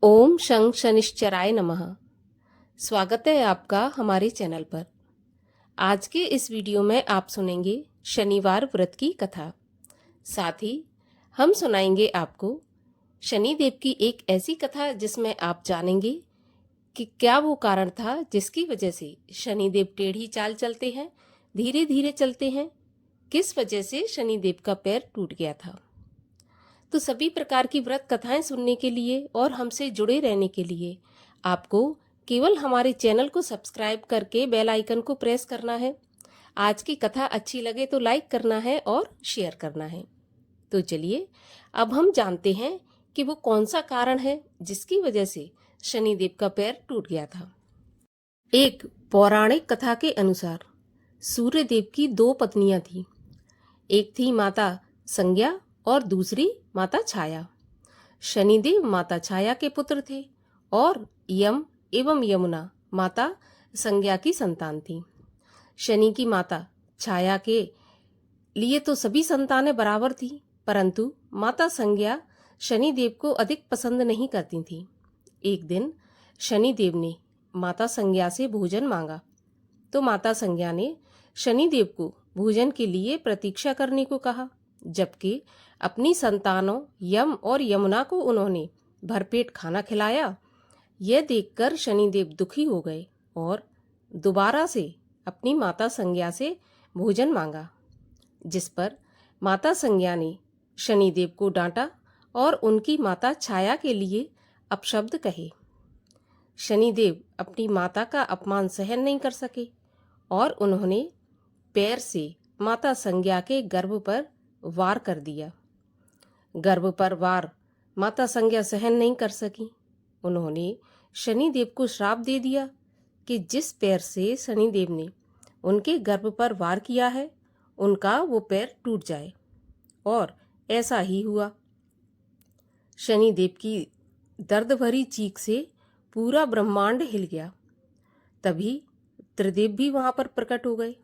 ओम शं शनिश्चराय नमः। स्वागत है आपका हमारे चैनल पर। आज के इस वीडियो में आप सुनेंगे शनिवार व्रत की कथा। साथ ही हम सुनाएंगे आपको शनिदेव की एक ऐसी कथा जिसमें आप जानेंगे कि क्या वो कारण था जिसकी वजह से शनिदेव टेढ़ी चाल चलते हैं, धीरे धीरे चलते हैं। किस वजह से शनिदेव का पैर टूट गया था। तो सभी प्रकार की व्रत कथाएं सुनने के लिए और हमसे जुड़े रहने के लिए आपको केवल हमारे चैनल को सब्सक्राइब करके बेल आइकन को प्रेस करना है। आज की कथा अच्छी लगे तो लाइक करना है और शेयर करना है। तो चलिए अब हम जानते हैं कि वो कौन सा कारण है जिसकी वजह से शनिदेव का पैर टूट गया था। एक पौराणिक कथा के अनुसार सूर्यदेव की दो पत्नियां थीं। एक थी माता संज्ञा और दूसरी माता छाया। शनिदेव माता छाया के पुत्र थे और यम एवं यमुना माता संज्ञा की संतान थी। शनि की माता छाया के लिए तो सभी संतानें बराबर थी, परंतु माता संज्ञा शनिदेव को अधिक पसंद नहीं करती थी। एक दिन शनिदेव ने माता संज्ञा से भोजन मांगा तो माता संज्ञा ने शनिदेव को भोजन के लिए प्रतीक्षा करने को कहा, जबकि अपनी संतानों यम और यमुना को उन्होंने भरपेट खाना खिलाया। यह देखकर शनिदेव दुखी हो गए और दोबारा से अपनी माता संज्ञा से भोजन मांगा, जिस पर माता संज्ञा ने शनिदेव को डांटा और उनकी माता छाया के लिए अपशब्द कहे। शनिदेव अपनी माता का अपमान सहन नहीं कर सके और उन्होंने पैर से माता संज्ञा के गर्भ पर वार कर दिया। गर्भ पर वार माता संज्ञा सहन नहीं कर सकी। उन्होंने शनिदेव को श्राप दे दिया कि जिस पैर से शनिदेव ने उनके गर्भ पर वार किया है उनका वो पैर टूट जाए, और ऐसा ही हुआ। शनिदेव की दर्द भरी चीख से पूरा ब्रह्मांड हिल गया। तभी त्रिदेव भी वहां पर प्रकट हो गए।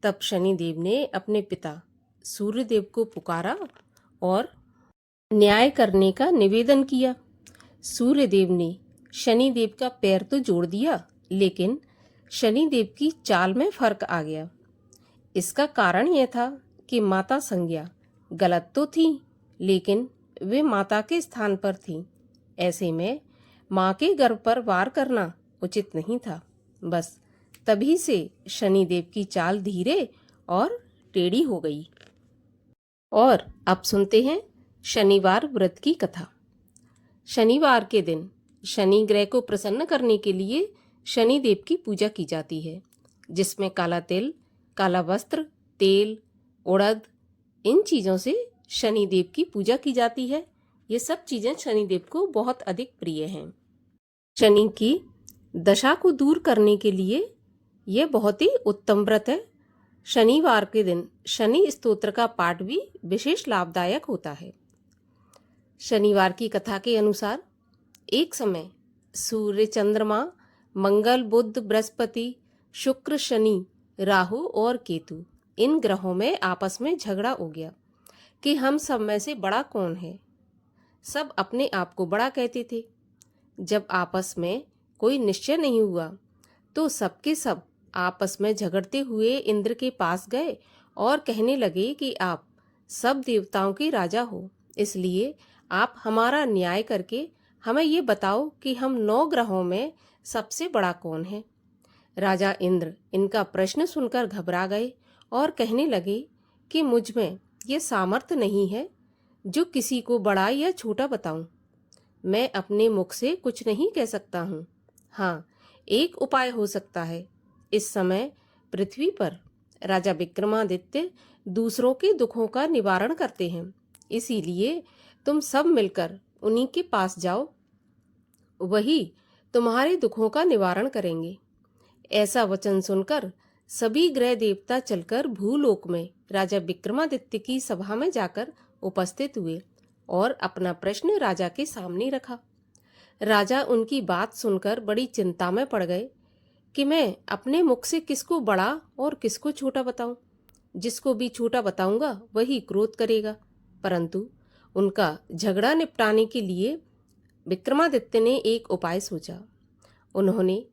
तब शनिदेव ने अपने पिता सूर्यदेव को पुकारा और न्याय करने का निवेदन किया। सूर्यदेव ने शनिदेव का पैर तो जोड़ दिया, लेकिन शनिदेव की चाल में फर्क आ गया। इसका कारण यह था कि माता संज्ञा गलत तो थी, लेकिन वे माता के स्थान पर थीं। ऐसे में माँ के गर्भ पर वार करना उचित नहीं था। बस तभी से शनिदेव की चाल धीरे और टेढ़ी हो गई। और अब सुनते हैं शनिवार व्रत की कथा। शनिवार के दिन शनि ग्रह को प्रसन्न करने के लिए शनिदेव की पूजा की जाती है, जिसमें काला तिल, काला वस्त्र, तेल, उड़द, इन चीज़ों से शनिदेव की पूजा की जाती है। ये सब चीज़ें शनिदेव को बहुत अधिक प्रिय हैं। शनि की दशा को दूर करने के लिए यह बहुत ही उत्तम व्रत है। शनिवार के दिन शनि स्तोत्र का पाठ भी विशेष लाभदायक होता है। शनिवार की कथा के अनुसार एक समय सूर्य, चंद्रमा, मंगल, बुध, बृहस्पति, शुक्र, शनि, राहु और केतु, इन ग्रहों में आपस में झगड़ा हो गया कि हम सब में से बड़ा कौन है। सब अपने आप को बड़ा कहते थे। जब आपस में कोई निश्चय नहीं हुआ तो सबके सब आपस में झगड़ते हुए इंद्र के पास गए और कहने लगे कि आप सब देवताओं के राजा हो, इसलिए आप हमारा न्याय करके हमें ये बताओ कि हम 9 ग्रहों में सबसे बड़ा कौन है। राजा इंद्र इनका प्रश्न सुनकर घबरा गए और कहने लगे कि मुझ में ये सामर्थ्य नहीं है जो किसी को बड़ा या छोटा बताऊं। मैं अपने मुख से कुछ नहीं कह सकता हूँ। हाँ, एक उपाय हो सकता है। इस समय पृथ्वी पर राजा विक्रमादित्य दूसरों के दुखों का निवारण करते हैं, इसीलिए तुम सब मिलकर उन्हीं के पास जाओ, वही तुम्हारे दुखों का निवारण करेंगे। ऐसा वचन सुनकर सभी ग्रह देवता चलकर भूलोक में राजा विक्रमादित्य की सभा में जाकर उपस्थित हुए और अपना प्रश्न राजा के सामने रखा। राजा उनकी बात सुनकर बड़ी चिंता में पड़ गए कि मैं अपने मुख से किसको बड़ा और किसको छोटा बताऊं। जिसको भी छोटा बताऊंगा वही क्रोध करेगा। परंतु उनका झगड़ा निपटाने के लिए विक्रमादित्य ने एक उपाय सोचा। उन्होंने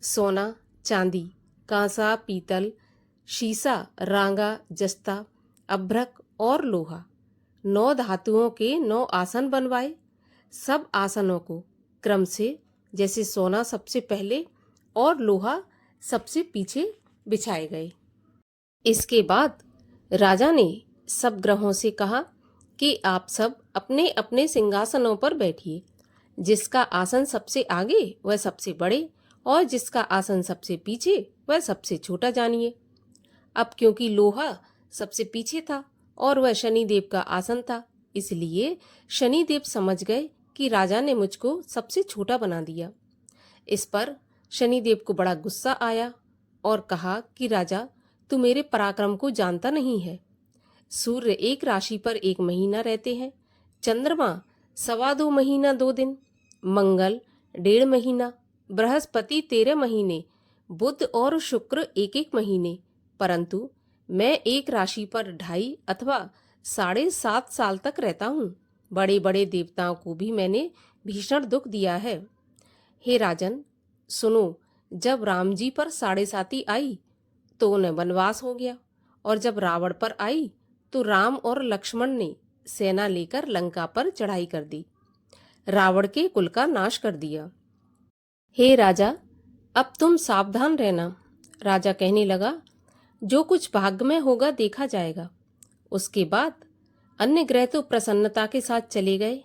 सोना, चांदी, कांसा, पीतल, शीशा, रांगा, जस्ता, अभ्रक और लोहा 9 धातुओं के 9 आसन बनवाए। सब आसनों को क्रम से, जैसे सोना सबसे पहले और लोहा सबसे पीछे बिछाए गए। इसके बाद राजा ने सब ग्रहों से कहा कि आप सब अपने अपने सिंहासनों पर बैठिए। जिसका आसन सबसे आगे वह सबसे बड़े और जिसका आसन सबसे पीछे वह सबसे छोटा जानिए। अब क्योंकि लोहा सबसे पीछे था और वह शनिदेव का आसन था, इसलिए शनिदेव समझ गए कि राजा ने मुझको सबसे छोटा बना दिया। इस पर शनिदेव को बड़ा गुस्सा आया और कहा कि राजा, तू मेरे पराक्रम को जानता नहीं है। सूर्य एक राशि पर 1 महीना रहते हैं, चंद्रमा 2.25 महीना 2 दिन, मंगल 1.5 महीना, बृहस्पति 13 महीने, बुध और शुक्र 1-1 महीने, परंतु मैं एक राशि पर 2.5 अथवा 7.5 साल तक रहता हूँ। बड़े बड़े देवताओं को भी मैंने भीषण दुख दिया है। हे राजन, सुनो, जब राम जी पर 7.5 आई तो उन्हें वनवास हो गया, और जब रावण पर आई तो राम और लक्ष्मण ने सेना लेकर लंका पर चढ़ाई कर दी, रावण के कुल का नाश कर दिया। हे राजा, अब तुम सावधान रहना। राजा कहने लगा, जो कुछ भाग्य में होगा देखा जाएगा। उसके बाद अन्य ग्रह तो प्रसन्नता के साथ चले गए,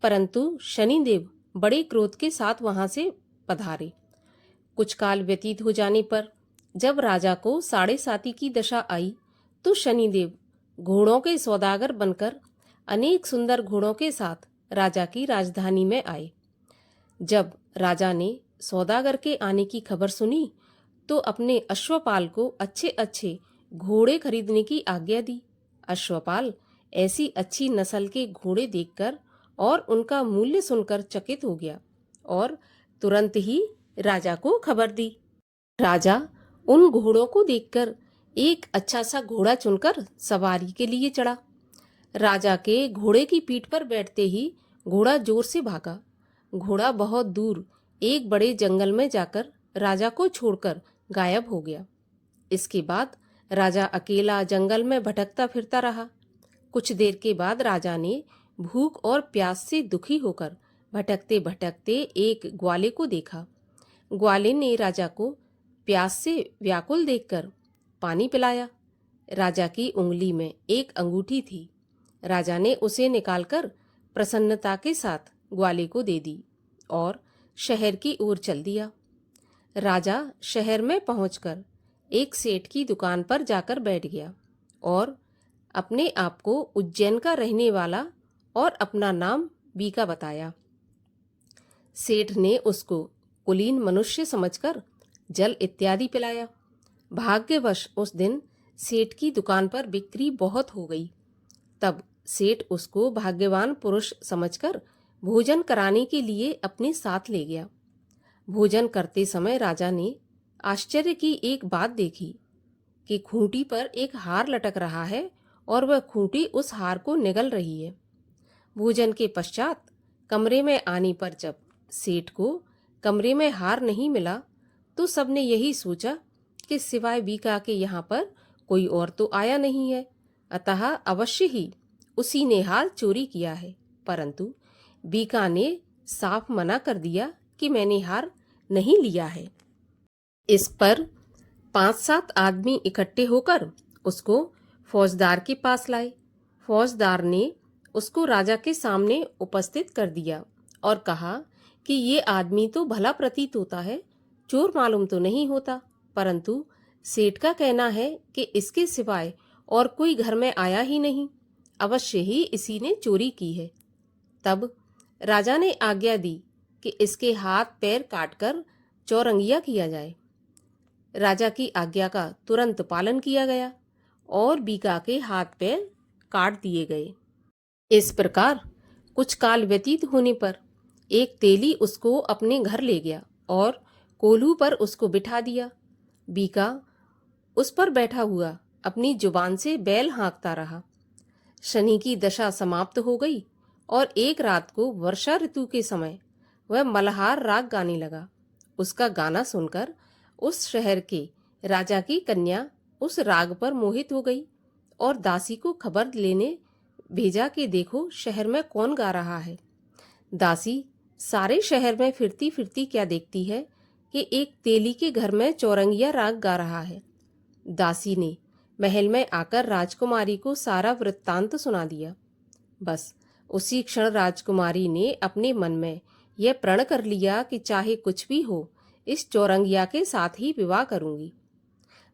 परंतु शनिदेव बड़े क्रोध के साथ वहां से पधारे। कुछ काल व्यतीत हो जाने पर जब राजा को 7.5 की दशा आई तो शनिदेव घोड़ों के सौदागर बनकर अनेक सुंदर घोड़ों के साथ राजा की राजधानी में आए। जब राजा ने सौदागर के आने की खबर सुनी तो अपने अश्वपाल को अच्छे अच्छे घोड़े खरीदने की आज्ञा दी। अश्वपाल ऐसी अच्छी नस्ल के घोड़े देखकर और उनका मूल्य सुनकर चकित हो गया और तुरंत ही राजा को खबर दी। राजा उन घोड़ों को देखकर एक अच्छा सा घोड़ा चुनकर सवारी के लिए चढ़ा। राजा के घोड़े की पीठ पर बैठते ही घोड़ा जोर से भागा। घोड़ा बहुत दूर एक बड़े जंगल में जाकर राजा को छोड़कर गायब हो गया। इसके बाद राजा अकेला जंगल में भटकता फिरता रहा। कुछ देर के बाद राजा ने भूख और प्यास से दुखी होकर भटकते भटकते एक ग्वाले को देखा। ग्वाले ने राजा को प्यास से व्याकुल देखकर पानी पिलाया। राजा की उंगली में एक अंगूठी थी। राजा ने उसे निकालकर प्रसन्नता के साथ ग्वाले को दे दी और शहर की ओर चल दिया। राजा शहर में पहुंचकर एक सेठ की दुकान पर जाकर बैठ गया और अपने आप को उज्जैन का रहने वाला और अपना नाम बीका बताया। सेठ ने उसको कुलीन मनुष्य समझकर जल इत्यादि पिलाया। भाग्यवश उस दिन सेठ की दुकान पर बिक्री बहुत हो गई। तब सेठ उसको भाग्यवान पुरुष समझकर भोजन कराने के लिए अपने साथ ले गया। भोजन करते समय राजा ने आश्चर्य की एक बात देखी कि खूंटी पर एक हार लटक रहा है और वह खूंटी उस हार को निगल रही है। भोजन के पश्चात कमरे में आने पर जब सेठ को कमरे में हार नहीं मिला तो सबने यही सोचा कि सिवाय बीका के यहाँ पर कोई और तो आया नहीं है, अतः अवश्य ही उसी ने हार चोरी किया है। परंतु बीका ने साफ मना कर दिया कि मैंने हार नहीं लिया है। इस पर 5-7 आदमी इकट्ठे होकर उसको फौजदार के पास लाए। फौजदार ने उसको राजा के सामने उपस्थित कर दिया और कहा कि ये आदमी तो भला प्रतीत होता है, चोर मालूम तो नहीं होता, परंतु सेठ का कहना है कि इसके सिवाय और कोई घर में आया ही नहीं, अवश्य ही इसी ने चोरी की है। तब राजा ने आज्ञा दी कि इसके हाथ पैर काटकर चौरंगिया किया जाए। राजा की आज्ञा का तुरंत पालन किया गया और बीका के हाथ पैर काट दिए गए। इस प्रकार कुछ काल व्यतीत होने पर एक तेली उसको अपने घर ले गया और कोल्हू पर उसको बिठा दिया। बीका उस पर बैठा हुआ अपनी जुबान से बैल हाँकता रहा। शनि की दशा समाप्त हो गई और एक रात को वर्षा ऋतु के समय वह मल्हार राग गाने लगा। उसका गाना सुनकर उस शहर के राजा की कन्या उस राग पर मोहित हो गई और दासी को खबर लेने भेजा कि देखो शहर में कौन गा रहा है। दासी सारे शहर में फिरती फिरती क्या देखती है कि एक तेली के घर में चौरंगिया राग गा रहा है। दासी ने महल में आकर राजकुमारी को सारा वृत्तांत सुना दिया। बस उसी क्षण राजकुमारी ने अपने मन में यह प्रण कर लिया कि चाहे कुछ भी हो, इस चौरंगिया के साथ ही विवाह करूंगी।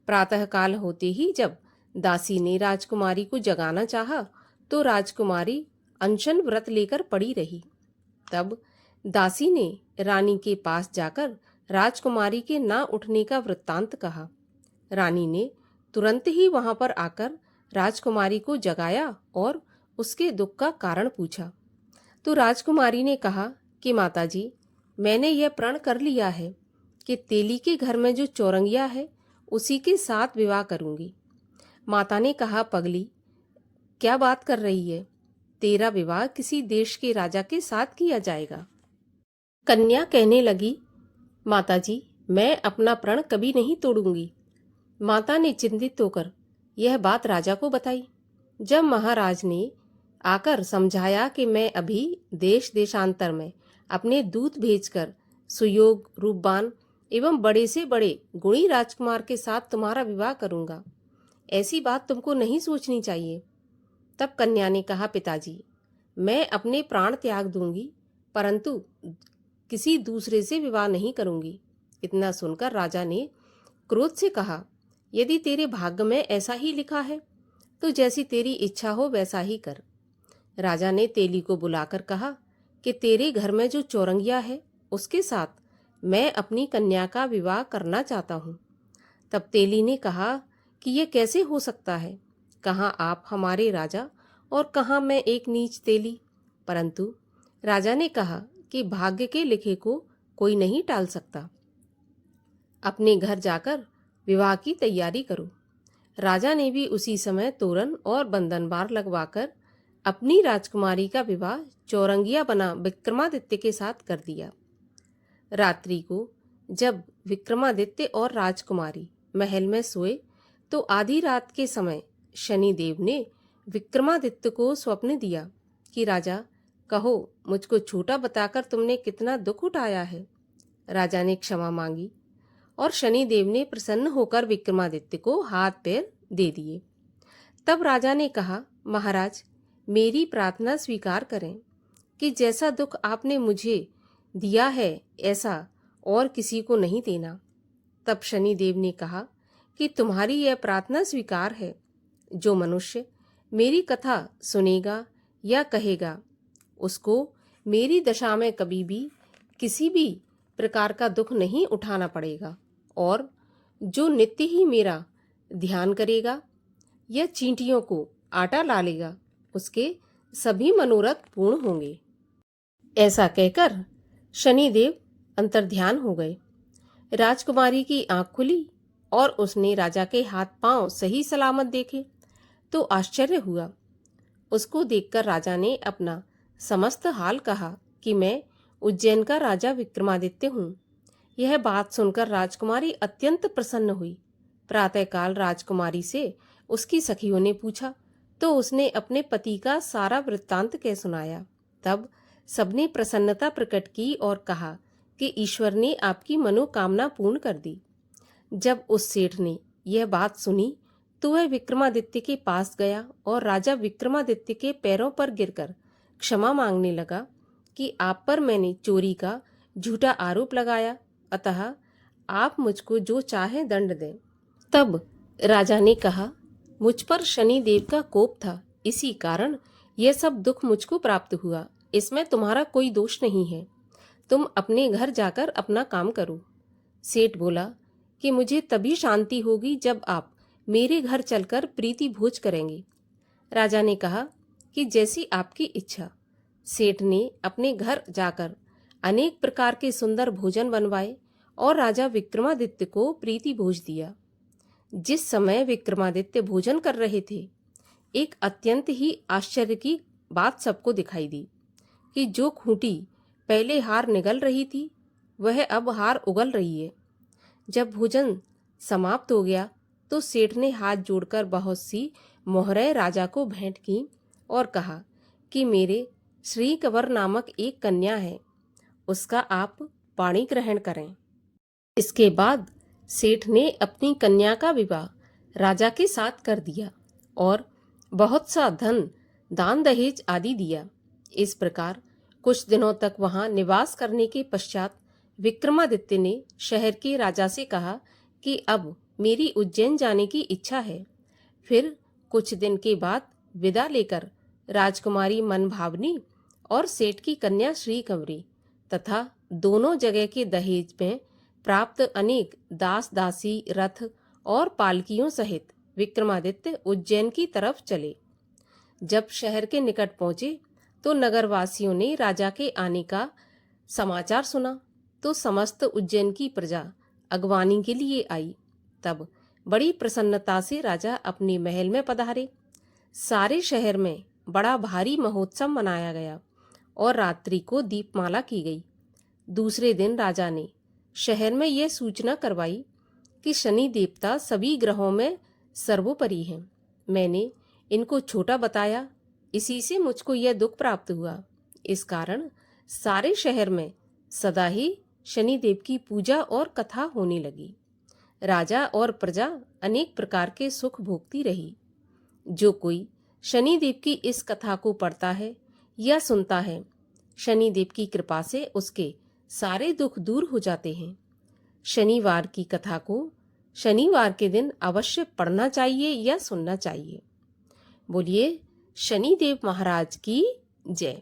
प्रातःकाल होते ही जब दासी ने राजकुमारी को जगाना चाहा तो राजकुमारी अनशन व्रत लेकर पड़ी रही। तब दासी ने रानी के पास जाकर राजकुमारी के ना उठने का वृत्तांत कहा। रानी ने तुरंत ही वहां पर आकर राजकुमारी को जगाया और उसके दुख का कारण पूछा। तो राजकुमारी ने कहा कि माताजी, मैंने यह प्रण कर लिया है कि तेली के घर में जो चौरंगिया है उसी के साथ विवाह करूंगी। माता ने कहा, पगली, क्या बात कर रही है? तेरा विवाह किसी देश के राजा के साथ किया जाएगा। कन्या कहने लगी, माताजी, मैं अपना प्रण कभी नहीं तोड़ूंगी। माता ने चिंतित होकर यह बात राजा को बताई। जब महाराज ने आकर समझाया कि मैं अभी देश देशांतर में अपने दूत भेजकर सुयोग, रूपवान एवं बड़े से बड़े गुणी राजकुमार के साथ तुम्हारा विवाह करूंगा, ऐसी बात तुमको नहीं सोचनी चाहिए। तब कन्या ने कहा, पिताजी, मैं अपने प्राण त्याग दूंगी परंतु किसी दूसरे से विवाह नहीं करूंगी। इतना सुनकर राजा ने क्रोध से कहा, यदि तेरे भाग्य में ऐसा ही लिखा है तो जैसी तेरी इच्छा हो वैसा ही कर। राजा ने तेली को बुलाकर कहा कि तेरे घर में जो चौरंगिया है उसके साथ मैं अपनी कन्या का विवाह करना चाहता हूँ। तब तेली ने कहा कि यह कैसे हो सकता है? कहाँ आप हमारे राजा और कहाँ मैं एक नीच तेली। परंतु राजा ने कहा कि भाग्य के लिखे को कोई नहीं टाल सकता। अपने घर जाकर विवाह की तैयारी करो। राजा ने भी उसी समय तोरण और बंधनवार लगवाकर अपनी राजकुमारी का विवाह चौरंगिया बना विक्रमादित्य के साथ कर दिया। रात्रि को जब विक्रमादित्य और राजकुमारी महल में सोए तो आधी रात के समय शनिदेव ने विक्रमादित्य को स्वप्न दिया कि राजा, कहो, मुझको छोटा बताकर तुमने कितना दुख उठाया है। राजा ने क्षमा मांगी और शनिदेव ने प्रसन्न होकर विक्रमादित्य को हाथ पैर दे दिए। तब राजा ने कहा, महाराज, मेरी प्रार्थना स्वीकार करें कि जैसा दुख आपने मुझे दिया है ऐसा और किसी को नहीं देना। तब शनिदेव ने कहा कि तुम्हारी यह प्रार्थना स्वीकार है। जो मनुष्य मेरी कथा सुनेगा या कहेगा उसको मेरी दशा में कभी भी किसी भी प्रकार का दुख नहीं उठाना पड़ेगा और जो नित्य ही मेरा ध्यान करेगा या चींटियों को आटा ला लेगा उसके सभी मनोरथ पूर्ण होंगे। ऐसा कहकर शनिदेव अंतर्ध्यान हो गए। राजकुमारी की आंख खुली और उसने राजा के हाथ पांव सही सलामत देखे तो आश्चर्य हुआ। उसको देखकर राजा ने अपना समस्त हाल कहा कि मैं उज्जैन का राजा विक्रमादित्य हूँ। यह बात सुनकर राजकुमारी अत्यंत प्रसन्न हुई। प्रातःकाल राजकुमारी से उसकी सखियों ने पूछा तो उसने अपने पति का सारा वृत्तांत कह सुनाया। तब सबने प्रसन्नता प्रकट की और कहा कि ईश्वर ने आपकी मनोकामना पूर्ण कर दी। जब उस सेठ ने यह बात सुनी तो वह विक्रमादित्य के पास गया और राजा विक्रमादित्य के पैरों पर गिरकर क्षमा मांगने लगा कि आप पर मैंने चोरी का झूठा आरोप लगाया, अतः आप मुझको जो चाहे दंड दें। तब राजा ने कहा, मुझ पर शनिदेव का कोप था, इसी कारण यह सब दुख मुझको प्राप्त हुआ। इसमें तुम्हारा कोई दोष नहीं है। तुम अपने घर जाकर अपना काम करो। सेठ बोला कि मुझे तभी शांति होगी जब आप मेरे घर चलकर प्रीति भोज करेंगे। राजा ने कहा कि जैसी आपकी इच्छा। सेठ ने अपने घर जाकर अनेक प्रकार के सुंदर भोजन बनवाए और राजा विक्रमादित्य को प्रीति भोज दिया। जिस समय विक्रमादित्य भोजन कर रहे थे, एक अत्यंत ही आश्चर्य की बात सबको दिखाई दी कि जो खूंटी पहले हार निगल रही थी, वह अब हार उगल रही है। जब भोजन समाप्त हो गया तो सेठ ने हाथ जोड़कर बहुत सी मोहरें राजा को भेंट की और कहा कि मेरे श्री कंवर नामक एक कन्या है, उसका आप पाणी ग्रहण करें। इसके बाद सेठ ने अपनी कन्या का विवाह राजा के साथ कर दिया और बहुत सा धन दान दहेज आदि दिया। इस प्रकार कुछ दिनों तक वहां निवास करने के पश्चात विक्रमादित्य ने शहर के राजा से कहा कि अब मेरी उज्जैन जाने की इच्छा है। फिर कुछ दिन के बाद विदा लेकर राजकुमारी मनभावनी और सेठ की कन्या श्री कंवरी तथा दोनों जगह के दहेज में प्राप्त अनेक दास दासी रथ और पालकियों सहित विक्रमादित्य उज्जैन की तरफ चले। जब शहर के निकट पहुंचे तो नगरवासियों ने राजा के आने का समाचार सुना तो समस्त उज्जैन की प्रजा अगवानी के लिए आई। तब बड़ी प्रसन्नता से राजा अपने महल में पधारे। सारे शहर में बड़ा भारी महोत्सव मनाया गया और रात्रि को दीपमाला की गई। दूसरे दिन राजा ने शहर में यह सूचना करवाई कि शनि देवता सभी ग्रहों में सर्वोपरि हैं। मैंने इनको छोटा बताया, इसी से मुझको यह दुख प्राप्त हुआ। इस कारण सारे शहर में सदा ही शनिदेव की पूजा और कथा होने लगी। राजा और प्रजा अनेक प्रकार के सुख भोगती रही। जो कोई शनिदेव की इस कथा को पढ़ता है या सुनता है, शनिदेव की कृपा से उसके सारे दुख दूर हो जाते हैं। शनिवार की कथा को शनिवार के दिन अवश्य पढ़ना चाहिए या सुनना चाहिए। बोलिए शनिदेव महाराज की जय।